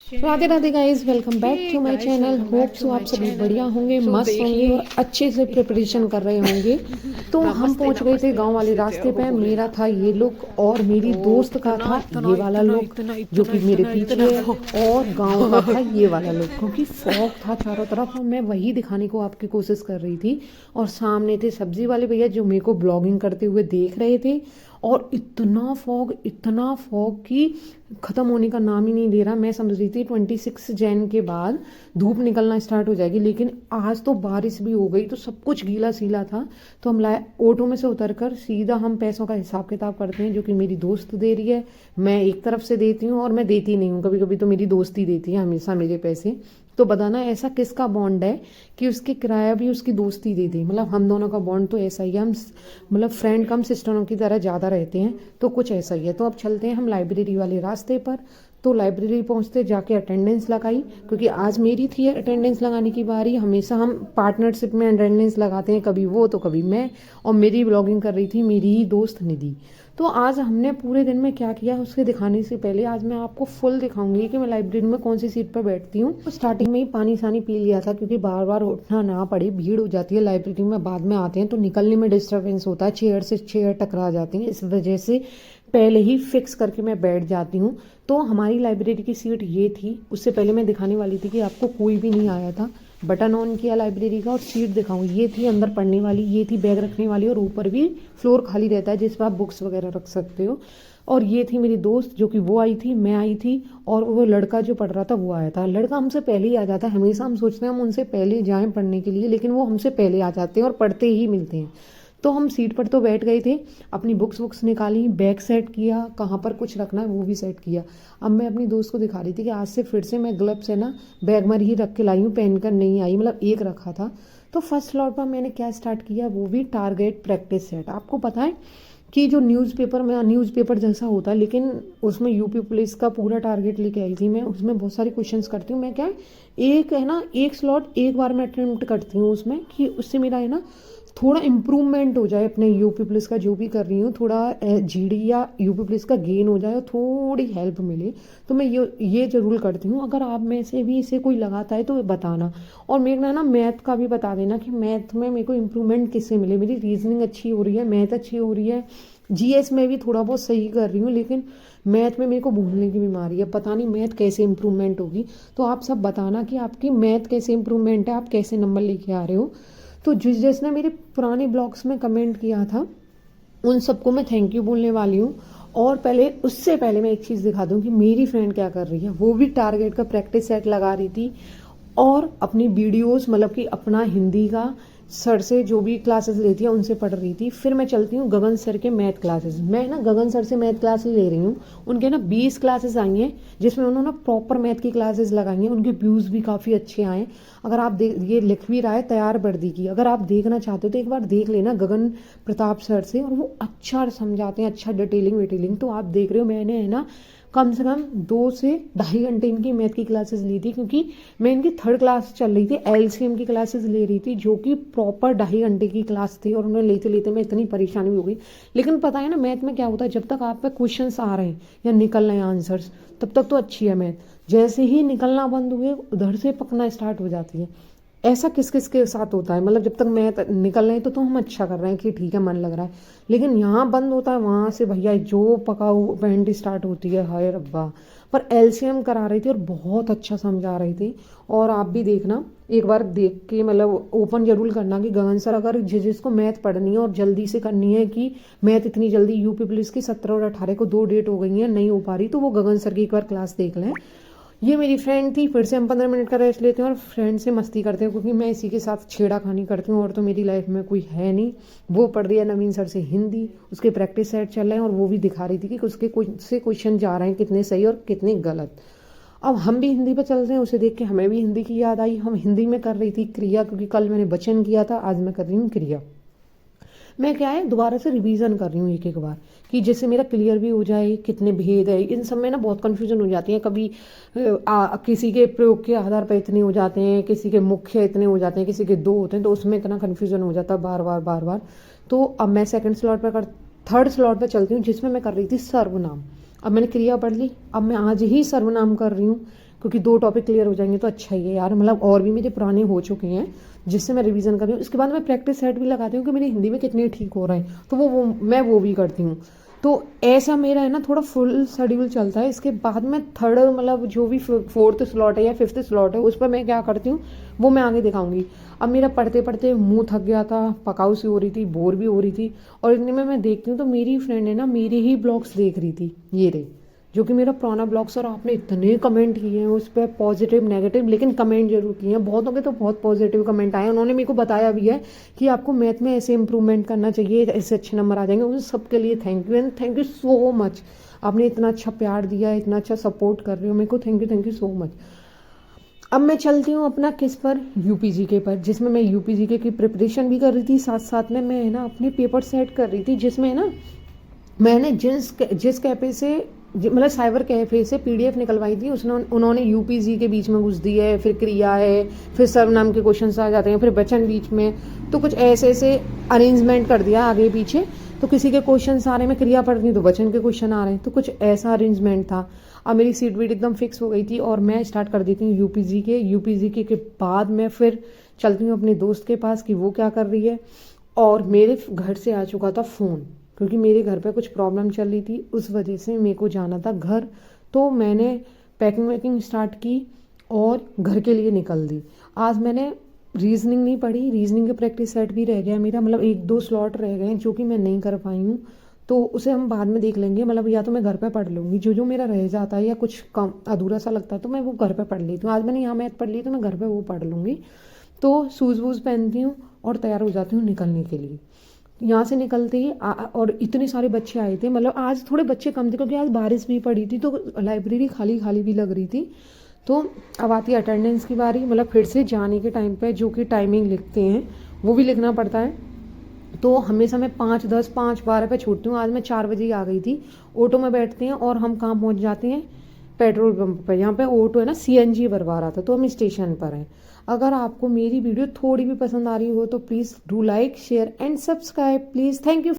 Radhe Radhe guys, welcome back to my channel. Hope so आप सभी बढ़िया होंगे, मस्त होंगे और अच्छे से प्रिपरेशन कर रहे होंगे। तो हम पहुंच गए थे गांव वाले रास्ते पे। मेरा था ये लुक और मेरी दोस्त का था ये वाला लुक जो कि मेरे पीछे है, और गांव का था ये वाला लुक, क्योंकि फॉग था चारों तरफ और मैं वही दिखाने को आपकी कोशिश कर रही थी। और सामने थे सब्जी वाले भैया जो मेरे को ब्लॉगिंग करते हुए देख रहे थे। और इतना फॉग कि ख़त्म होने का नाम ही नहीं ले रहा। मैं समझ रही थी 26 जैन के बाद धूप निकलना स्टार्ट हो जाएगी, लेकिन आज तो बारिश भी हो गई, तो सब कुछ गीला सीला था। तो हम लाए ऑटो में से उतरकर सीधा हम पैसों का हिसाब किताब करते हैं, जो कि मेरी दोस्त दे रही है। मैं एक तरफ से देती हूँ और मैं देती नहीं हूँ, कभी कभी तो मेरी दोस्ती देती है हमेशा मेरे पैसे। तो बताना ऐसा किसका बॉन्ड है कि उसकी किराया भी उसकी दोस्ती दे दी। मतलब हम दोनों का बॉन्ड तो ऐसा ही है, हम मतलब फ्रेंड कम सिस्टरों की तरह ज़्यादा रहते हैं, तो कुछ ऐसा ही है। तो अब चलते हैं हम लाइब्रेरी वाले रास्ते पर। तो लाइब्रेरी पहुंचते जाके अटेंडेंस लगाई, क्योंकि आज मेरी थी अटेंडेंस लगाने की बारी। हमेशा हम पार्टनरशिप में अटेंडेंस लगाते हैं, कभी वो तो कभी मैं। और मेरी ब्लॉगिंग कर रही थी मेरी ही दोस्त निधि। तो आज हमने पूरे दिन में क्या किया उसके दिखाने से पहले आज मैं आपको फुल दिखाऊंगी कि मैं लाइब्रेरी में कौन सी सीट पर बैठती हूँ। तो स्टार्टिंग में ही पानी सानी पी लिया था, क्योंकि बार बार उठना ना पड़े, भीड़ हो जाती है लाइब्रेरी में। बाद में आते हैं तो निकलने में डिस्टर्बेंस होता है, चेयर से चेयर टकरा जाती हैं, इस वजह से पहले ही फिक्स करके मैं बैठ जाती हूँ। तो हमारी लाइब्रेरी की सीट ये थी। उससे पहले मैं दिखाने वाली थी कि आपको कोई भी नहीं आया था। बटन ऑन किया लाइब्रेरी का और सीट दिखाऊँ, ये थी अंदर पढ़ने वाली, ये थी बैग रखने वाली, और ऊपर भी फ्लोर खाली रहता है जिस पर आप बुक्स वगैरह रख सकते हो। और ये थी मेरी दोस्त जो कि वो आई थी, मैं आई थी, और वो लड़का जो पढ़ रहा था वो आया था। लड़का हमसे पहले ही आ जाता है, हमेशा हम सोचते हैं हम उनसे पहले जाएं पढ़ने के लिए, लेकिन वो हमसे पहले आ जाते हैं और पढ़ते ही मिलते हैं। तो हम सीट पर तो बैठ गए थे, अपनी बुक्स निकाली, बैग सेट किया, कहाँ पर कुछ रखना है वो भी सेट किया। अब मैं अपनी दोस्त को दिखा रही थी कि आज से फिर से मैं ग्लव्स है ना बैग में ही रख के लाई हूँ, पहन कर नहीं आई, मतलब एक रखा था। तो फर्स्ट स्लॉट पर मैंने क्या स्टार्ट किया, वो भी टारगेट प्रैक्टिस सेट। आपको पता है कि जो न्यूज़पेपर जैसा होता है, लेकिन उसमें यूपी पुलिस का पूरा टारगेट लेके आई थी मैं। उसमें बहुत सारे क्वेश्चंस करती हूँ मैं, क्या है एक है ना एक स्लॉट एक बार मैं अटेम्प्ट करती हूँ उसमें, कि उससे मेरा है ना थोड़ा इम्प्रूवमेंट हो जाए अपने यूपी पुलिस का जो भी कर रही हूँ, थोड़ा जीडी या यूपी पुलिस का गेन हो जाए और थोड़ी हेल्प मिले। तो मैं ये जरूर करती हूँ। अगर आप में से भी इसे कोई लगाता है तो बताना। और मेरे ना मैथ का भी बता देना कि मैथ में मेरे को इम्प्रूवमेंट किससे मिले। मेरी रीजनिंग अच्छी हो रही है, मैथ अच्छी हो रही है, जीएस में भी थोड़ा बहुत सही कर रही हूँ, लेकिन मैथ में मेरे को भूलने की बीमारी है, पता नहीं मैथ कैसे इम्प्रूवमेंट होगी। तो आप सब बताना कि आपकी मैथ कैसे इम्प्रूवमेंट है, आप कैसे नंबर लेके आ रहे हो। तो जिसने मेरे पुराने ब्लॉग्स में कमेंट किया था उन सबको मैं थैंक यू बोलने वाली हूँ। और उससे पहले मैं एक चीज़ दिखा दूँ कि मेरी फ्रेंड क्या कर रही है। वो भी टारगेट का प्रैक्टिस सेट लगा रही थी और अपनी वीडियोस मतलब कि अपना हिंदी का सर से जो भी क्लासेस लेती है उनसे पढ़ रही थी। फिर मैं चलती हूँ गगन सर के मैथ क्लासेस। मैं ना गगन सर से मैथ क्लासेस ले रही हूँ। उनके ना 20 क्लासेस आई हैं जिसमें उन्होंने प्रॉपर मैथ की क्लासेस लगाई हैं। उनके व्यूज़ भी काफ़ी अच्छे आए। अगर आप ये लिख भी रहा है तैयार वर्दी की, अगर आप देखना चाहते हो तो एक बार देख लेना गगन प्रताप सर से, और वो अच्छा समझाते हैं, अच्छा डिटेलिंग। तो आप देख रहे हो मैंने है ना कम से कम 2 से ढाई घंटे इनकी मैथ की क्लासेस ली थी, क्योंकि मैं इनकी थर्ड क्लास चल रही थी, एलसीएम की क्लासेस ले रही थी, जो कि प्रॉपर 2.5 घंटे की क्लास थी। और उन्हें लेते लेते मैं इतनी परेशानी भी हो गई। लेकिन पता है ना मैथ में क्या होता है, जब तक आप पे क्वेश्चन आ रहे हैं या निकल रहे हैं आंसर्स, तब तक तो अच्छी है मैथ। जैसे ही निकलना बंद हुए उधर से पकना स्टार्ट हो जाती है। ऐसा किस किस के साथ होता है, मतलब जब तक मैथ निकल रहे हैं तो हम अच्छा कर रहे हैं कि ठीक है मन लग रहा है, लेकिन यहाँ बंद होता है वहां से भैया जो पकाओ पेंट स्टार्ट होती है, हाय रब्बा। पर एलसीएम करा रही थी और बहुत अच्छा समझा रही थी। और आप भी देखना एक बार देख के, मतलब ओपन जरूर करना कि गगन सर अगर जिसको मैथ पढ़नी है और जल्दी से करनी है, कि मैथ इतनी जल्दी यूपी पुलिस की 17 और 18 को 2 डेट हो गई है नहीं हो पा रही, तो वो गगन सर की एक बार क्लास देख लें। ये मेरी फ्रेंड थी। फिर से हम 15 मिनट का रेस्ट लेते हैं और फ्रेंड से मस्ती करते हैं, क्योंकि मैं इसी के साथ छेड़ा खानी करती हूँ और तो मेरी लाइफ में कोई है नहीं। वो पढ़ रही है नवीन सर से हिंदी, उसके प्रैक्टिस सेट चल रहे हैं, और वो भी दिखा रही थी कि उसके कुछ से क्वेश्चन जा रहे हैं कितने सही और कितने गलत। अब हम भी हिंदी पर चल रहे हैं, उसे देख के हमें भी हिंदी की याद आई। हम हिंदी में कर रही थी क्रिया, क्योंकि कल मैंने वचन किया था, आज मैं कर रही हूँ क्रिया। मैं क्या है दोबारा से रिवीजन कर रही हूँ एक एक बार, कि जिससे मेरा क्लियर भी हो जाए कितने भेद है। इन सब में ना बहुत कन्फ्यूजन हो जाती है, कभी किसी के प्रयोग के आधार पर इतने हो जाते हैं, किसी के मुख्य इतने हो जाते हैं, किसी के 2 होते हैं, तो उसमें इतना कन्फ्यूजन हो जाता है बार बार। तो अब मैं थर्ड स्लॉट पर चलती हूँ, जिसमें मैं कर रही थी सर्वनाम। अब मैंने क्रिया पढ़ ली, अब मैं आज ही सर्वनाम कर रही हूँ। क्योंकि 2 टॉपिक क्लियर हो जाएंगे तो अच्छा ही है यार। मतलब और भी मेरे पुराने हो चुके हैं जिससे मैं रिवीजन कर रही हूँ। इसके बाद मैं प्रैक्टिस सेट भी लगाती हूँ कि मेरी हिंदी में कितने ठीक हो रहे हैं, तो मैं वो भी करती हूँ। तो ऐसा मेरा है ना थोड़ा फुल शेड्यूल चलता है। इसके बाद मैं थर्ड मतलब जो भी 4th स्लॉट है या 5th स्लॉट है उस पर मैं क्या करती हूँ वो मैं आगे दिखाऊंगी। अब मेरा पढ़ते पढ़ते मुंह थक गया था, पकाऊ सी हो रही थी, बोर भी हो रही थी, और इतने में मैं देखती हूँ तो मेरी फ्रेंड है ना मेरे ही ब्लॉग्स देख रही थी, ये रे, जो कि मेरा पुराना ब्लॉग्स, और आपने इतने कमेंट किए हैं उस पर, पॉजिटिव नेगेटिव, लेकिन कमेंट जरूर किए हैं। बहुतों के तो बहुत पॉजिटिव कमेंट आए, उन्होंने मेरे को बताया भी है कि आपको मैथ में ऐसे इंप्रूवमेंट करना चाहिए, ऐसे अच्छे नंबर आ जाएंगे। उन सबके लिए thank you and thank you so much. आपने इतना अच्छा प्यार दिया, इतना अच्छा सपोर्ट कर रहे हो मेरे को, थैंक यू सो मच। अब मैं चलती हूँ अपना किस पर, यूपीजीके पर, जिसमें मैं यूपीजीके की प्रिपरेशन भी कर रही थी, साथ साथ में मैं ना अपने पेपर सेट कर रही थी, जिसमें ना मैंने जिस कैफे से मतलब साइबर कैफे से पीडीएफ निकलवाई थी, उसने उन्होंने यूपीजी के बीच में घुस दी है, फिर क्रिया है, फिर सर्वनाम के क्वेश्चन आ जाते हैं, फिर वचन बीच में, तो कुछ ऐसे ऐसे अरेंजमेंट कर दिया आगे पीछे। तो किसी के क्वेश्चन आ रहे हैं, मैं क्रिया पढ़ रही हूँ तो वचन के क्वेश्चन आ रहे हैं, तो कुछ ऐसा अरेंजमेंट था। अब मेरी सीट वीट एकदम फिक्स हो गई थी और मैं स्टार्ट कर देती हूँ यूपीजी के बाद मैं फिर चलती हूँ अपने दोस्त के पास कि वो क्या कर रही है। और मेरे घर से आ चुका था फ़ोन, क्योंकि मेरे घर पे कुछ प्रॉब्लम चल रही थी, उस वजह से मेरे को जाना था घर। तो मैंने पैकिंग वैकिंग स्टार्ट की और घर के लिए निकल दी। आज मैंने रीजनिंग नहीं पढ़ी, रीजनिंग के प्रैक्टिस सेट भी रह गया मेरा, मतलब 1-2 स्लॉट रह गए जो कि मैं नहीं कर पाई हूँ, तो उसे हम बाद में देख लेंगे। मतलब या तो मैं घर पे पढ़ लूँगी, जो जो मेरा रह जाता है या कुछ कम अधूरा सा लगता है तो मैं वो घर पे पढ़ लेती हूँ। आज मैंने यहाँ मैथ पढ़ ली तो मैं घर पे वो पढ़ लूँगी। तो शूज़ वूज़ पहनती हूँ और तैयार हो जाती हूँ निकलने के लिए। यहाँ से निकलते ही और इतने सारे बच्चे आए थे, मतलब आज थोड़े बच्चे कम थे क्योंकि आज बारिश भी पड़ी थी, तो लाइब्रेरी खाली खाली भी लग रही थी। तो अब आती है अटेंडेंस की बारी, मतलब फिर से जाने के टाइम पे जो कि टाइमिंग लिखते हैं वो भी लिखना पड़ता है। तो हमेशा मैं 5:10 5:12 पे छूटती हूँ। आज मैं 4 बजे ही आ गई थी। ऑटो में बैठते हैं और हम कहाँ पहुँच जाते हैं, पेट्रोल पंप पर। यहाँ पे ऑटो है ना सीएनजी भरवा रहा था, तो हम स्टेशन पर हैं। अगर आपको मेरी वीडियो थोड़ी भी पसंद आ रही हो तो please do like share and subscribe please. Thank you.